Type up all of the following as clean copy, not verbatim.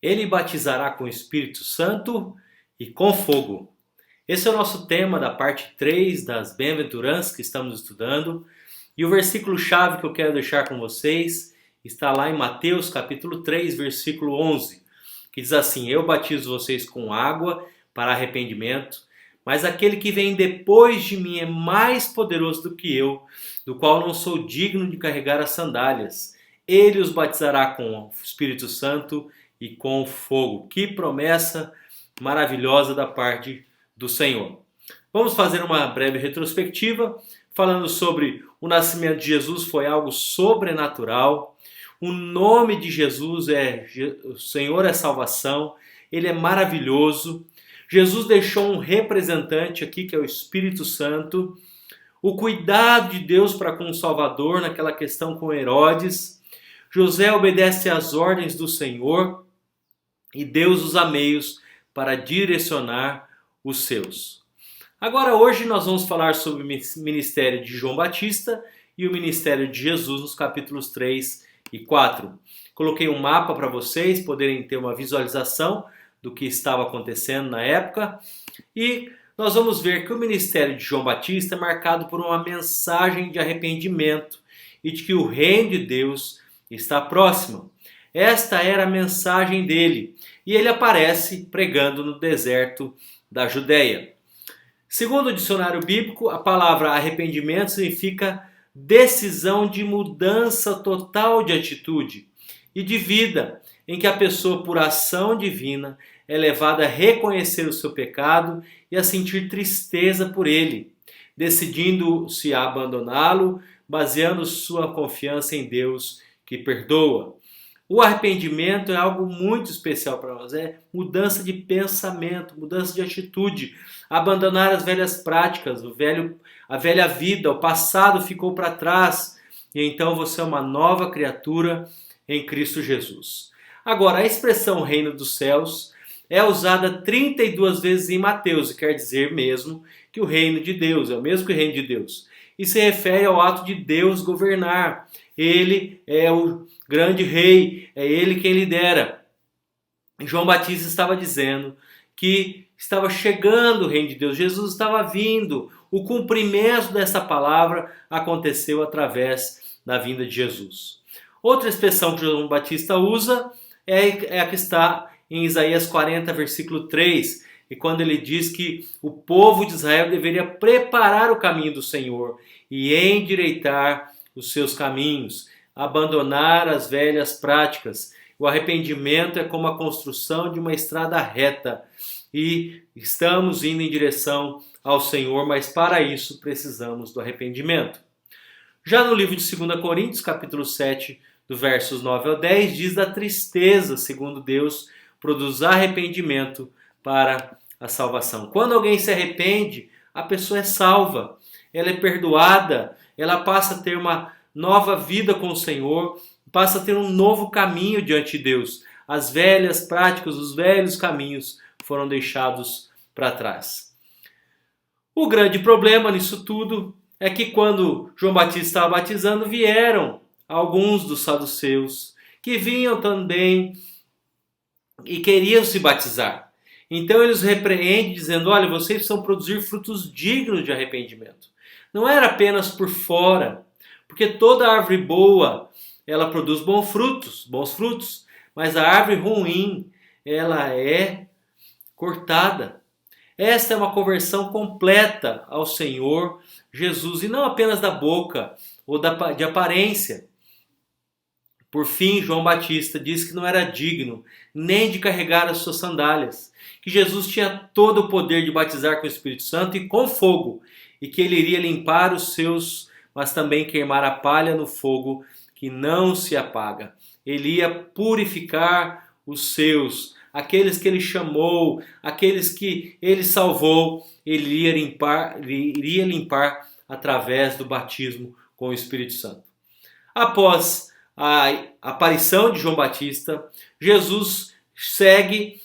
Ele batizará com o Espírito Santo e com fogo. Esse é o nosso tema da parte 3 das bem-aventuranças que estamos estudando. E o versículo-chave que eu quero deixar com vocês está lá em Mateus capítulo 3, versículo 11, que diz assim: Eu batizo vocês com água para arrependimento, mas aquele que vem depois de mim é mais poderoso do que eu, do qual não sou digno de carregar as sandálias. Ele os batizará com o Espírito Santo e com fogo. Que promessa maravilhosa da parte do Senhor. Vamos fazer uma breve retrospectiva, falando sobre o nascimento de Jesus foi algo sobrenatural. O nome de Jesus é o Senhor é salvação. Ele é maravilhoso. Jesus deixou um representante aqui, que é o Espírito Santo. O cuidado de Deus para com o Salvador naquela questão com Herodes. José obedece às ordens do Senhor e Deus usa meios para direcionar os seus. Agora hoje nós vamos falar sobre o ministério de João Batista e o ministério de Jesus nos capítulos 3 e 4. Coloquei um mapa para vocês poderem ter uma visualização do que estava acontecendo na época. E nós vamos ver que o ministério de João Batista é marcado por uma mensagem de arrependimento e de que o reino de Deus está próximo. Esta era a mensagem dele e ele aparece pregando no deserto da Judéia. Segundo o dicionário bíblico, a palavra arrependimento significa decisão de mudança total de atitude e de vida, em que a pessoa, por ação divina, é levada a reconhecer o seu pecado e a sentir tristeza por ele, decidindo-se a abandoná-lo, baseando sua confiança em Deus que perdoa. O arrependimento é algo muito especial para nós, é mudança de pensamento, mudança de atitude, abandonar as velhas práticas, a velha vida, o passado ficou para trás e então você é uma nova criatura em Cristo Jesus. Agora, a expressão reino dos céus é usada 32 vezes em Mateus e quer dizer mesmo que o reino de Deus, é o mesmo que o reino de Deus. E se refere ao ato de Deus governar. Ele é o grande rei, é ele quem lidera. João Batista estava dizendo que estava chegando o reino de Deus, Jesus estava vindo. O cumprimento dessa palavra aconteceu através da vinda de Jesus. Outra expressão que João Batista usa é a que está em Isaías 40, versículo 3, e quando ele diz que o povo de Israel deveria preparar o caminho do Senhor e endireitar os seus caminhos, abandonar as velhas práticas. O arrependimento é como a construção de uma estrada reta e estamos indo em direção ao Senhor, mas para isso precisamos do arrependimento. Já no livro de 2 Coríntios, capítulo 7, do versos 9 ao 10, diz da tristeza, segundo Deus, produz arrependimento para a salvação. Quando alguém se arrepende, a pessoa é salva, ela é perdoada, ela passa a ter uma nova vida com o Senhor, passa a ter um novo caminho diante de Deus. As velhas práticas, os velhos caminhos foram deixados para trás. O grande problema nisso tudo é que quando João Batista estava batizando, vieram alguns dos saduceus que vinham também e queriam se batizar. Então eles repreendem dizendo: olha, vocês precisam produzir frutos dignos de arrependimento. Não era apenas por fora, porque toda árvore boa, ela produz bons frutos, mas a árvore ruim, ela é cortada. Esta é uma conversão completa ao Senhor Jesus, e não apenas da boca ou de aparência. Por fim, João Batista diz que não era digno nem de carregar as suas sandálias, que Jesus tinha todo o poder de batizar com o Espírito Santo e com fogo, e que ele iria limpar os seus, mas também queimar a palha no fogo que não se apaga. Ele ia purificar os seus, aqueles que ele chamou, aqueles que ele salvou, ele iria limpar através do batismo com o Espírito Santo. Após a aparição de João Batista, Jesus segue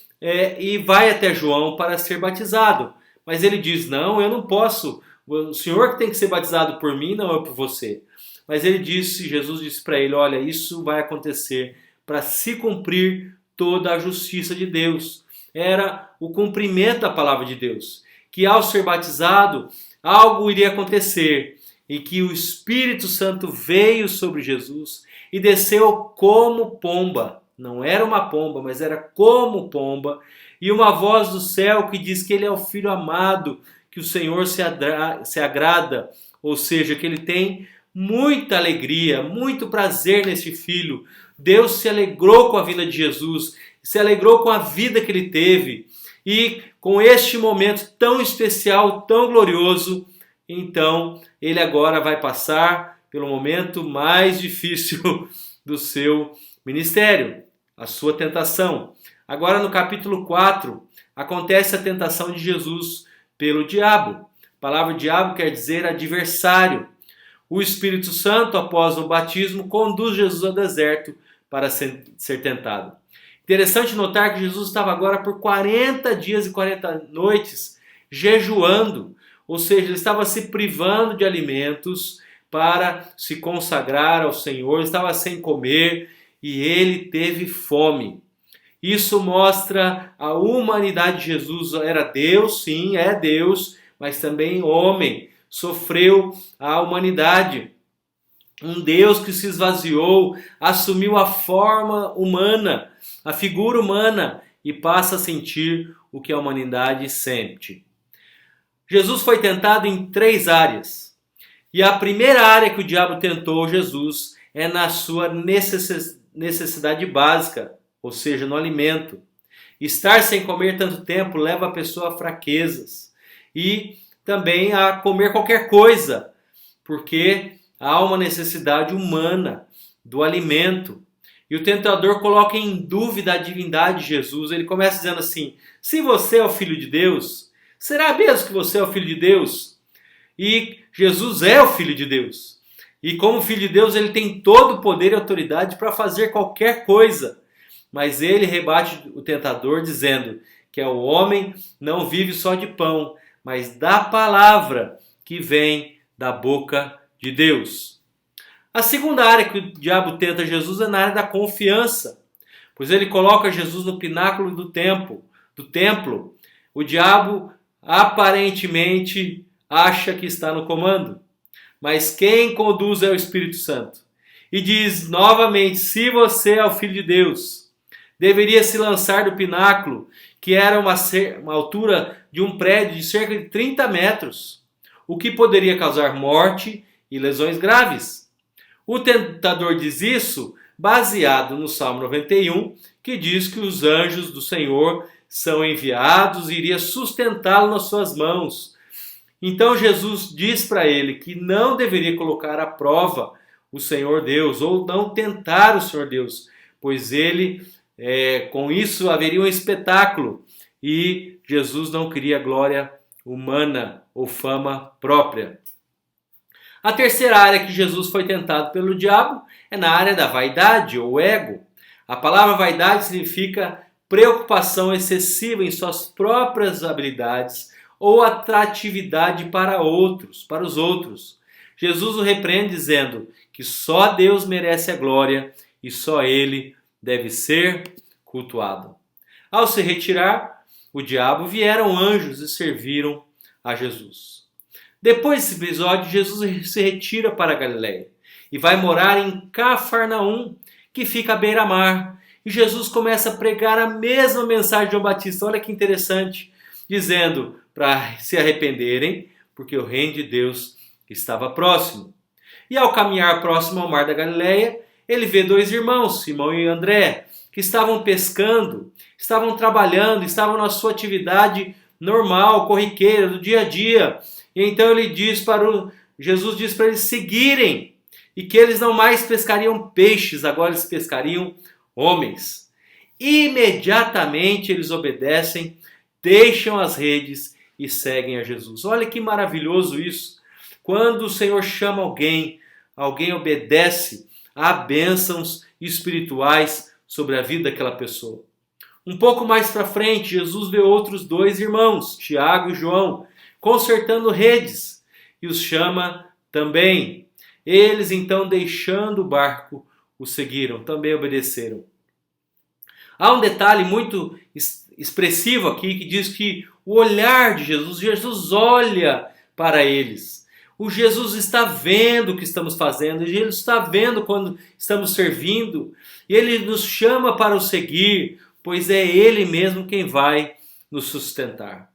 e vai até João para ser batizado. Mas ele diz: não, eu não posso, o Senhor que tem que ser batizado por mim, não é por você. Mas Jesus disse para ele: olha, isso vai acontecer para se cumprir toda a justiça de Deus. Era o cumprimento da palavra de Deus, que ao ser batizado, algo iria acontecer, e que o Espírito Santo veio sobre Jesus e desceu como pomba. Não era uma pomba, mas era como pomba. E uma voz do céu que diz que ele é o Filho amado, que o Senhor se agrada, ou seja, que ele tem muita alegria, muito prazer nesse Filho. Deus se alegrou com a vida de Jesus, se alegrou com a vida que ele teve. E com este momento tão especial, tão glorioso, então ele agora vai passar pelo momento mais difícil do seu ministério, a sua tentação. Agora no capítulo 4, acontece a tentação de Jesus pelo diabo. A palavra diabo quer dizer adversário. O Espírito Santo, após o batismo, conduz Jesus ao deserto para ser tentado. Interessante notar que Jesus estava agora por 40 dias e 40 noites jejuando, ou seja, ele estava se privando de alimentos para se consagrar ao Senhor, ele estava sem comer e ele teve fome. Isso mostra a humanidade de Jesus. Era Deus, sim, é Deus, mas também homem. Sofreu a humanidade. Um Deus que se esvaziou, assumiu a forma humana, a figura humana e passa a sentir o que a humanidade sente. Jesus foi tentado em 3 áreas. E a primeira área que o diabo tentou Jesus é na sua necessidade básica, ou seja, no alimento. Estar sem comer tanto tempo leva a pessoa a fraquezas e também a comer qualquer coisa, porque há uma necessidade humana do alimento. E o tentador coloca em dúvida a divindade de Jesus. Ele começa dizendo assim: se você é o Filho de Deus, será mesmo que você é o Filho de Deus? E Jesus é o Filho de Deus. E como Filho de Deus, ele tem todo o poder e autoridade para fazer qualquer coisa. Mas ele rebate o tentador dizendo que o homem não vive só de pão, mas da palavra que vem da boca de Deus. A segunda área que o diabo tenta Jesus é na área da confiança, pois ele coloca Jesus no pináculo do templo. O diabo aparentemente acha que está no comando, mas quem conduz é o Espírito Santo. E diz novamente: se você é o Filho de Deus, deveria se lançar do pináculo, que era uma altura de um prédio de cerca de 30 metros, o que poderia causar morte e lesões graves. O tentador diz isso baseado no Salmo 91, que diz que os anjos do Senhor são enviados e iria sustentá-lo nas suas mãos. Então Jesus diz para ele que não deveria colocar à prova o Senhor Deus, ou não tentar o Senhor Deus, pois ele, com isso, haveria um espetáculo, e Jesus não queria glória humana ou fama própria. A terceira área que Jesus foi tentado pelo diabo é na área da vaidade ou ego. A palavra vaidade significa preocupação excessiva em suas próprias habilidades ou atratividade para os outros. Jesus o repreende dizendo que só Deus merece a glória e só Ele deve ser cultuado. Ao se retirar o diabo, vieram anjos e serviram a Jesus. Depois desse episódio, Jesus se retira para a Galileia e vai morar em Cafarnaum, que fica à beira-mar. E Jesus começa a pregar a mesma mensagem de João Batista. Olha que interessante, dizendo para se arrependerem, porque o reino de Deus estava próximo. E ao caminhar próximo ao mar da Galileia, ele vê 2 irmãos, Simão e André, que estavam pescando, estavam trabalhando, estavam na sua atividade normal, corriqueira, do dia a dia. E então Jesus diz para eles seguirem, e que eles não mais pescariam peixes, agora eles pescariam homens. Imediatamente eles obedecem, deixam as redes e seguem a Jesus. Olha que maravilhoso isso. Quando o Senhor chama alguém obedece, há bênçãos espirituais sobre a vida daquela pessoa. Um pouco mais para frente, Jesus vê outros 2 irmãos, Tiago e João, consertando redes, e os chama também. Eles então, deixando o barco, o seguiram, também obedeceram. Há um detalhe muito expressivo aqui que diz que o olhar de Jesus olha para eles. O Jesus está vendo o que estamos fazendo, Jesus está vendo quando estamos servindo, e Ele nos chama para o seguir, pois é Ele mesmo quem vai nos sustentar.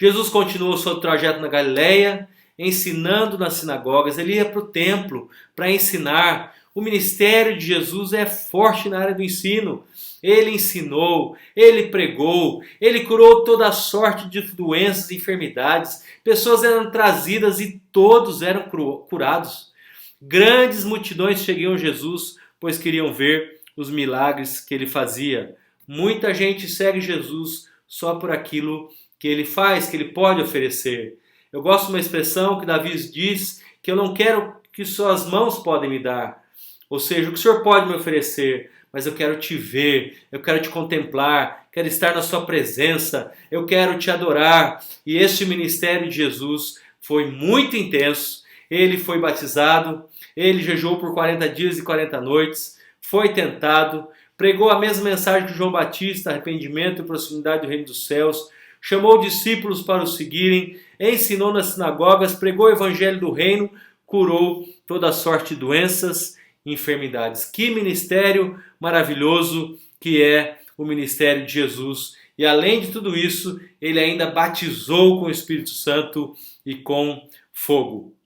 Jesus continuou seu trajeto na Galileia, ensinando nas sinagogas. Ele ia para o templo para ensinar. O ministério de Jesus é forte na área do ensino. Ele ensinou, ele pregou, ele curou toda a sorte de doenças e enfermidades. Pessoas eram trazidas e todos eram curados. Grandes multidões seguiam Jesus, pois queriam ver os milagres que ele fazia. Muita gente segue Jesus só por aquilo que ele faz, que ele pode oferecer. Eu gosto de uma expressão que Davi diz que eu não quero que só as mãos podem me dar. Ou seja, o que o Senhor pode me oferecer, mas eu quero te ver, eu quero te contemplar, quero estar na sua presença, eu quero te adorar. E este ministério de Jesus foi muito intenso. Ele foi batizado, ele jejuou por 40 dias e 40 noites, foi tentado, pregou a mesma mensagem que João Batista, arrependimento e proximidade do reino dos céus, chamou discípulos para o seguirem, ensinou nas sinagogas, pregou o evangelho do reino, curou toda a sorte de doenças e enfermidades. Que ministério maravilhoso que é o ministério de Jesus. E além de tudo isso, ele ainda batizou com o Espírito Santo e com fogo.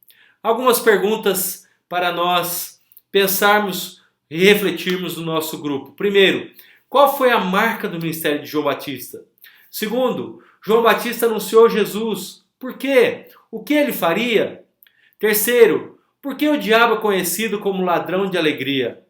Algumas perguntas para nós pensarmos e refletirmos no nosso grupo. Primeiro, qual foi a marca do ministério de João Batista? Segundo, João Batista anunciou Jesus. Por quê? O que ele faria? Terceiro, por que o diabo é conhecido como ladrão de alegria?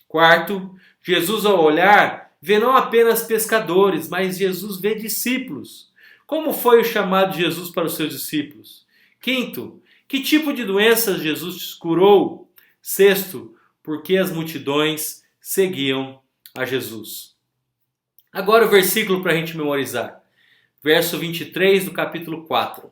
Quarto, Jesus ao olhar vê não apenas pescadores, mas Jesus vê discípulos. Como foi o chamado de Jesus para os seus discípulos? Quinto, que tipo de doenças Jesus curou? Sexto, por que as multidões seguiam a Jesus? Agora o versículo para a gente memorizar. Verso 23 do capítulo 4.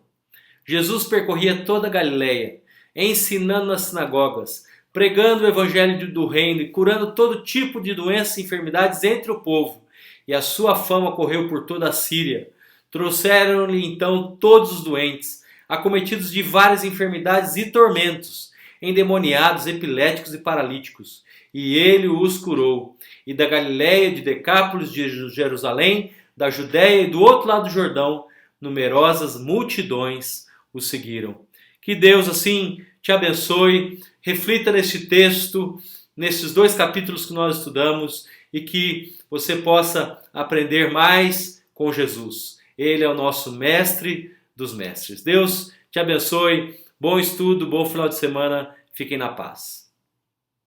Jesus percorria toda a Galileia, ensinando nas sinagogas, pregando o evangelho do reino e curando todo tipo de doenças e enfermidades entre o povo. E a sua fama correu por toda a Síria. Trouxeram-lhe então todos os doentes, acometidos de várias enfermidades e tormentos, endemoniados, epiléticos e paralíticos. E ele os curou. E da Galileia, de Decápolis, de Jerusalém, da Judéia e do outro lado do Jordão, numerosas multidões o seguiram. Que Deus assim te abençoe, reflita neste texto, nesses 2 capítulos que nós estudamos e que você possa aprender mais com Jesus. Ele é o nosso mestre dos mestres. Deus te abençoe, bom estudo, bom final de semana, fiquem na paz.